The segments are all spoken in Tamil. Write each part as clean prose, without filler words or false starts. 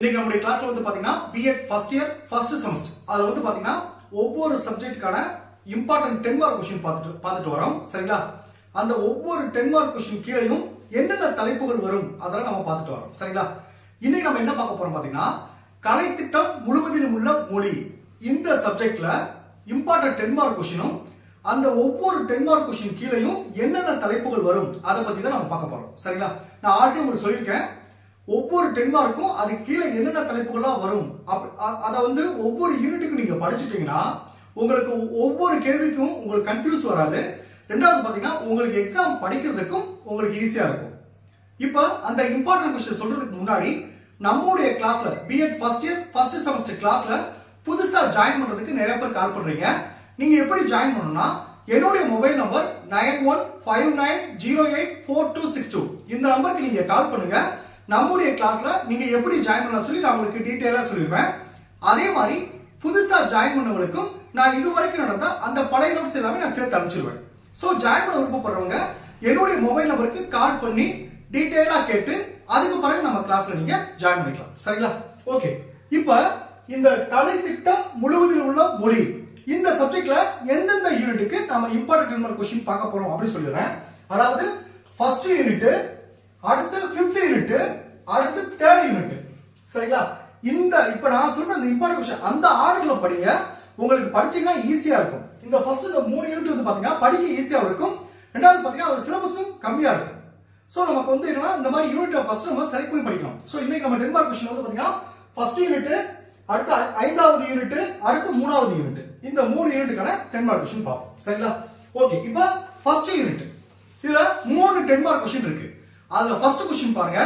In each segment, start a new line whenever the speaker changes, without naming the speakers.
இன்னைக்கு நம்மளுடைய கிளாஸ்ல வந்து பாத்தீங்கன்னா BEd first year first semester அதுல வந்து பாத்தீங்கன்னா ஒவ்வொரு சப்ஜெக்ட்டுக்கான இம்பார்ட்டன்ட் 10 மார்க் क्वेश्चन பார்த்துட்டு வரோம். சரிங்களா? அந்த ஒவ்வொரு 10 மார்க் क्वेश्चन கீழேயும் என்னென்ன தலைப்புகள் வரும் அதெல்லாம் நம்ம பார்த்துட்டு வரோம். சரிங்களா? இன்னைக்கு நம்ம என்ன பார்க்க போறோம் பாத்தீங்கன்னா கலைத்திட்டம் முழுவதிலும் உள்ள மொழி இந்த சப்ஜெக்ட்ல இம்பார்ட்டன்ட் 10 மார்க் क्वेश्चनும் அந்த ஒவ்வொரு 10 மார்க் क्वेश्चन கீழேயும் என்னென்ன தலைப்புகள் வரும் அதை பத்தி தான் நம்ம பார்க்க போறோம். சரிங்களா? நான் ஆல்ரெடி உங்களுக்கு சொல்லியிருக்கேன் ஒவ்வொரு 10 மார்க்கும் அது கீழே என்னென்ன தலைப்புகள்லாம் வரும் அதை வந்து ஒவ்வொரு யூனிட்டுக்கும் நீங்க படிச்சிட்டீங்கன்னா உங்களுக்கு ஒவ்வொரு கேள்விக்கும் உங்களுக்கு கன்ஃபியூஸ் வராது. ரெண்டாவது பாத்தீங்கன்னா உங்களுக்கு எக்ஸாம் படிக்கிறதுக்கும் உங்களுக்கு ஈஸியா இருக்கும். இப்போ அந்த இம்பார்ட்டன்ட் क्वेश्चन சொல்றதுக்கு முன்னாடி நம்மளுடைய கிளாஸ்ல BEd first year first semester கிளாஸ்ல புதுசா ஜாயின் பண்றதுக்கு நிறைய பேர் கால் பண்றீங்க. நீங்க எப்படி ஜாயின் பண்ணணும்னா என்னுடைய மொபைல் நம்பர் 9159084262 இந்த நம்பருக்கு நீங்க கால் பண்ணுங்க. நம்முடைய கிளாஸ்ல நீங்க எப்படி ஜாயின் பண்ணலாம் சொல்லி நான் உங்களுக்கு டீடைலா சொல்லிருப்பேன். அதே மாதிரி புதுசா ஜாயின் பண்ணவங்களுக்கும் நான் இதுவரைக்கும் நடந்த அந்த பழைய நோட்ஸ் எல்லாமே நான் சேர்த்து அனுப்பிச்சிருவேன். சோ ஜாயின் பண்ண விருப்பப்படுறவங்க என்னுடைய மொபைல் நம்பருக்கு கால் பண்ணி டீடைலா கேட்டு அதுக்கு பிறகு நம்ம கிளாஸ்ல நீங்க ஜாயின் பண்ணிக்கலாம். சரிங்களா? ஓகே. இப்போ இந்த கலைத்திட்டம் முழுவதிலும் உள்ள மொழி இந்த சப்ஜெக்ட்ல எந்தெந்த யூனிட்டுக்கு நாம இம்பார்ட்டன்ட் மார்க் क्वेश्चन பார்க்க போறோம் அப்படி சொல்லிடுறேன். அதாவது ஃபர்ஸ்ட் யூனிட், அடுத்து 5th யூனிட், அடுத்து 3rd யூனிட். சரிங்களா? இந்த இப்ப நான் சொல்ற இந்த இம்பார்ட்டன்ட் क्वेश्चन அந்த ஆர்டர்ல படிங்க. உங்களுக்கு படிச்சீங்கன்னா ஈஸியா இருக்கும். இந்த ஃபர்ஸ்ட் இந்த 3 யூனிட் வந்து பாத்தீங்கன்னா படிக்க ஈஸியா இருக்கும். ரெண்டாவது பாத்தீங்கன்னா அது சிலபஸும் கம்மியா இருக்கும். சோ நமக்கு வந்து என்னன்னா இந்த மாதிரி யூனிட்டை ஃபர்ஸ்ட் நம்ம செலக்ட் பண்ணி படிக்கணும். சோ இன்னைக்கு நம்ம 10 மார்க் क्वेश्चन வந்து பாத்தீங்கன்னா ஃபர்ஸ்ட் யூனிட், அடுத்து 5வது யூனிட், அடுத்து 3வது யூனிட். இந்த 3 யூனிட்டுக்கான 10 மார்க் क्वेश्चन பார்ப்போம். சரிங்களா? ஓகே. இப்போ ஃபர்ஸ்ட் யூனிட் இதுல 3 10 மார்க் क्वेश्चन இருக்கு. அதுல ஃபர்ஸ்ட் क्वेश्चन பாருங்க.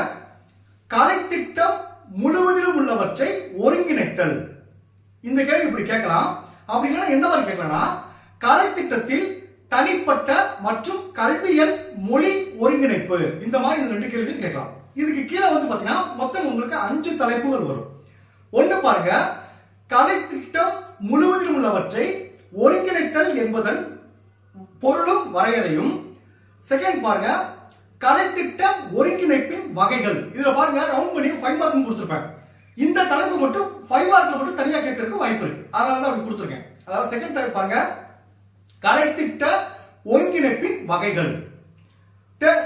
கலைத்திட்டம் முழுவதிலும் உள்ளவற்றை ஒருங்கிணைத்தல். இந்த கேள்வி இப்படி கேட்கலாம். அப்படின்னா எந்த மாதிரி கேட்கலாம்னா கலைத்திட்டத்தில் தனிப்பட்ட மற்றும் கல்வியல் மொழி ஒருங்கிணைப்பு இந்த மாதிரி இந்த ரெண்டு கேள்வியும் கேட்கலாம். இதுக்கு கீழே வந்து பாத்தீங்கன்னா மொத்தம் உங்களுக்கு 5 தலைப்புகள் வரும். ஒண்ணு பாருங்க, கலைத்திட்டம் முழுவதிலும் உள்ளவற்றை ஒருங்கிணைத்தல் என்பதன் பொருளும் வரையறையும். செகண்ட் பாருங்க, கலைத்திட்ட ஒருங்கிணைப்பின் வகைகள். இதுல பாருங்க ரவுண்ட் பண்ணி 5 மார்க் கொடுத்திருப்பேன். இந்த தலைப்பு மட்டும் 5 மார்க்ல மட்டும் தனியா கேட்கறதுக்கு வாய்ப்பு இருக்கு. அதனால தான் அப்படி கொடுத்திருக்கேன். அதாவது செகண்ட் தலைப்பு பாருங்க, கலைத்திட்ட ஒருங்கிணைப்பின் வகைகள்.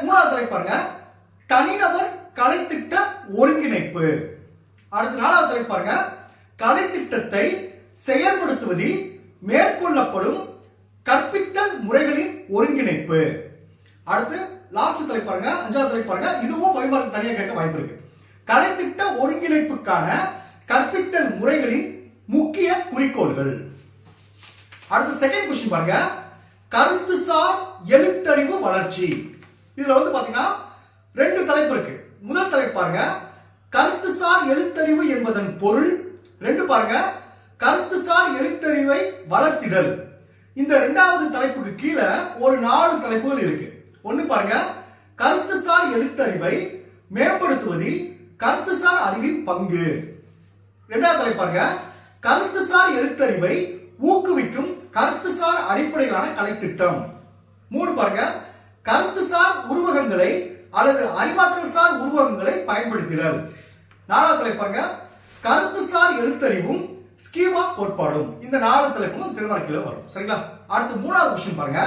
மூணாவது தலைப்பு பாருங்க, தனிநபர் கலைத்திட்ட ஒருங்கிணைப்பு. அடுத்து 4வது தலைப்பு பாருங்க, கலைத்திட்டத்தை செயல்படுத்துவதில் மேற்கொள்ளப்படும் கற்பித்தல் முறைகளின் ஒருங்கிணைப்பு. அடுத்து லாஸ்ட் தலைப்பு பாருங்க, 5வது தலைப்பு பாருங்க, இதுவும் 5 மார்க் தனியா கேட்க வாய்ப்பு இருக்கு. கலைத்திட்ட ஒருங்கிணைப்புக்கான கற்பித்தல் முறைகளின் முக்கிய குறிக்கோள்கள். அடுத்து செகண்ட் क्वेश्चन பாருங்க, கருத்துசார் எழுத்தறிவு வளர்ச்சி. இதுல வந்து பாத்தீங்கன்னா 2 தலைப்பு இருக்கு. முதல் தலைப்பு பாருங்க, கருத்துசார் எழுத்தறிவு என்பதன் பொருள். 2 பாருங்க, கருத்துசார் எழுத்தறிவை வளர்த்திடல். இந்த 2வது தலைப்புக்கு கீழே ஒரு 4 தலைப்புகள் இருக்கு. ஒன்னு பாருங்க, கருத்துசார் எழுத்தறிவை மேம்படுத்துவதில் கருத்துசார் அறிவின் பங்கு. 2வது தலைப்பு பாருங்க, கருத்துசார் எழுத்தறிவை ஊக்குவிக்கும் கருத்துசார் அடிப்படையிலான கலைத்திட்டம். 3 பாருங்க, கருத்துசார் உருவகங்களை அல்லது அறிவாற்றல் சார் உருவகங்களை பயன்படுத்திடல். 4வது தலைப்பு பாருங்க, கருத்துசார் எழுத்தறிவும் ஸ்கீமா கோட்பாடும். இந்த 4 தலைப்பும் 10 மார்க்ல வரும். சரிங்களா? அடுத்து 3வது क्वेश्चन பாருங்க,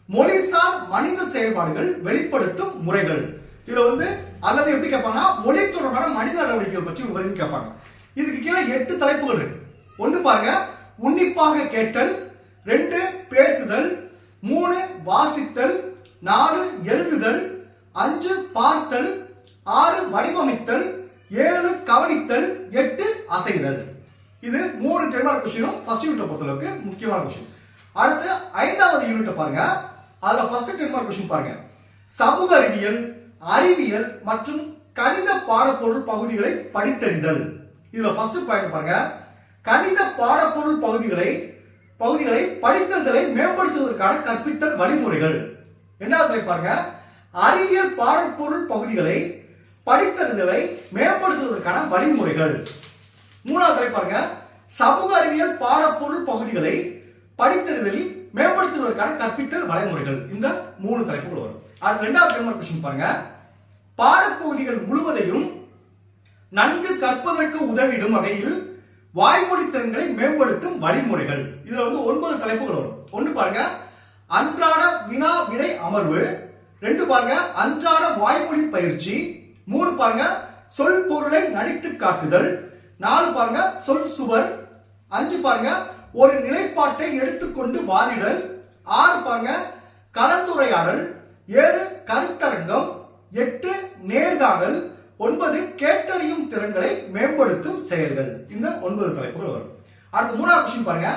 மொழிசார் மனித செயல்பாடுகள் வெளிப்படுத்தும் முறைகள். இதுல வந்து அல்லது எப்படி கேட்பாங்கன்னா மொழி தொடர்பான மனித நடவடிக்கைகள் பற்றி விவரம் கேட்பாங்க. இதுக்கு கீழே 8 தலைப்புகள் இருக்கு. ஒன்னு பாருங்க, உன்னிப்பாக கேட்டல். 2 பேசுதல். 3 வாசித்தல். 4 எழுதுதல். 5 பார்த்தல். 6 வடிவமைத்தல். 7 கவனித்தல். 8 அசைதல். இது 3 10 மார்க் क्वेश्चन ஃபர்ஸ்ட் யூனிட் பொறுத்தளவுக்கு முக்கியமான क्वेश्चन. அடுத்து 5வது யூனிட் பாருங்க. அதுல ஃபர்ஸ்ட் 10 மார்க் क्वेश्चन பாருங்க, சமூக அறிவியல், அறிவியல் மற்றும் கணித பாடப்பொருள் பகுதிகளை படித்தறிதல். இதுல ஃபர்ஸ்ட் பாயிண்ட் பாருங்க, கணித பாடப்பொருள் பகுதிகளை படித்தறிதலை மேம்படுத்துவதற்கான கற்பித்தல் வழிமுறைகள். 2வது பாருங்க, அறிவியல் பாடப்பொருள் பகுதிகளை படித்தறிதலை மேம்படுத்துவதற்கான வழிமுறைகள். 3வது பாருங்க, சமூக அறிவியல் பாடப்பொருள் பகுதிகளை படித்தறிதலில் மேம்படுத்துவதற்கான கற்பித்தல் வழிமுறைகள். இந்த 3 தலைப்புகள் வரும். அடுத்து 2வது 10 மார்க் क्वेश्चन பாருங்க, பாடப்பகுதிகள் முழுவதையும் நன்கு கற்பதற்கு உதவிடும் வகையில் வாய்மொழி திறன்களை மேம்படுத்தும் வழிமுறைகள். இதுல 9 தலைப்புகள் வரும். ஒன்னு பாருங்க, அன்றாட வினா விடை அமர்வு. 2 பாருங்க, அன்றாட வாய்மொழி பயிற்சி. 3 பாருங்க, சொல் பொருளை நடித்து காட்டுதல். 4 பாருங்க, சொல் சுவர். 5 பாருங்க, ஒரு நிலைப்பாட்டை எடுத்துக்கொண்டு வாதிடல். 6 பாருங்க, கலந்துரையாடல். 7 கருத்தரங்கம். 8 நேர்காணல். 9 கேட்டறியும் திறன்களை மேம்படுத்தும் செயல்கள். இந்த 9 தலைப்புகள் வரும். அடுத்து 3வது கொஸ்டின் பாருங்க,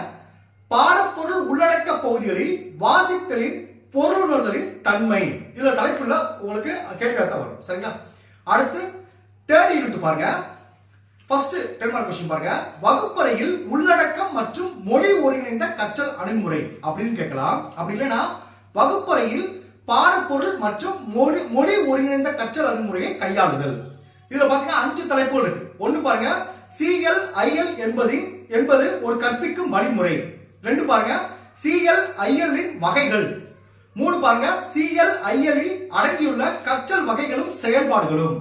பாடப்பொருள் உள்ளடக்க பகுதிகளில் வாசித்தலின் பொருளுணர்தலின் தன்மை. இதுல தலைப்புல உங்களுக்கு கேட்கறத வரும். சரிங்களா? அடுத்து தேர்ட் யூனிட் பாருங்க. ஃபர்ஸ்ட் 10 மார்க் கொஸ்டின் பாருங்க, வகுப்பறையில் உள்ளடக்கம் மற்றும் மொழி ஒருங்கிணைந்த கற்றல் அணுகுமுறை அப்படின்னு கேட்கலாம். அப்படி இல்லைன்னா வகுப்பறையில் பாடப்பொருள் மற்றும் மொழி ஒருங்கிணைந்த கற்றல் அணுகுமுறையை கையாளுதல். இதுல பாத்தீங்கன்னா 5 தலைப்புகள் இருக்கு. ஒன்னு பாருங்க, CLIL என்பது ஒரு கற்பிக்கும் வழிமுறை. 2 பாருங்க, CLIL இன் வகைகள். 3 பாருங்க, CLIL இல் அடங்கியுள்ள கற்றல் வகைகளும் செயல்பாடுகளும்.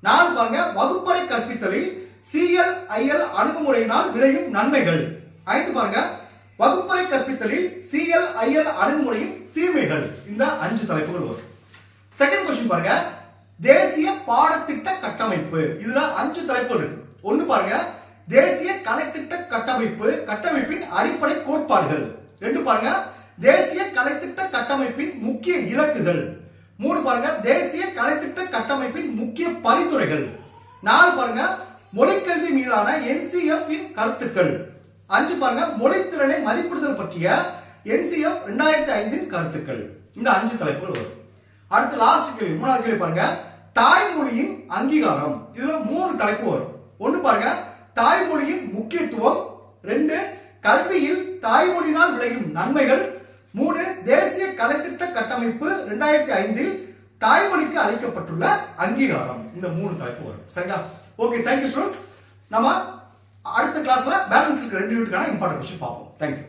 4 பாருங்க, வகுப்பறை கற்பித்தலில் CLIL அணுகுமுறையினால் விளையும் நன்மைகள். 5 பாருங்க, வகுப்பறை கற்பித்தலில் CLIL அணுகுமுறையின் தீமைகள். இந்த 5 தலைப்புகள் வரும். செகண்ட் கொஸ்டின் பாருங்க, தேசிய பாடத்திட்ட கட்டமைப்பு. இதுல 5 தலைப்புகள் இருக்கு. ஒன்னு பாருங்க, தேசிய கலைத்திட்ட கட்டமைப்பின் அடிப்படை கோட்பாடுகள். 2 பாருங்க, தேசிய கலைத்திட்ட கட்டமைப்பின் முக்கிய இலக்குகள். 3 பாருங்க, தேசிய கலைத்திட்ட கட்டமைப்பின் முக்கிய பரிந்துரைகள். 4 பாருங்க, மொழிக்கல்வி மீதான NCF இன் கருத்துக்கள். 5 பாருங்க, மொழித்திறனை மதிப்பிடுதல் பற்றிய NCF 2005 இன் கருத்துக்கள். இந்த 5 தலைப்புகள் வரும். அடுத்து லாஸ்ட் கேள்வி, 3வது கேள்வி பாருங்க, தாய்மொழியின் அங்கீகாரம். இதுல 3 தலைப்பு வரும். ஒன்னு பாருங்க, தாய்மொழியின் முக்கியத்துவம். 2 கல்வியில் தாய்மொழியினால் விளையும் நன்மைகள். 3 தேசிய கலைத்திட்ட கட்டமைப்பு 2005 இல் தாய்மொழிக்கு அளிக்கப்பட்டுள்ள அங்கீகாரம். இந்த 3 தலைப்பு வரும். சரிங்களா? Okay, thank you students. நம்ம அடுத்த கிளாஸ்ல பேலன்ஸ் இருக்க 2 யூனிட்டுக்கான இம்பார்ட்டன்ட் கொஸ்டின் பார்ப்போம். தேங்க்யூ.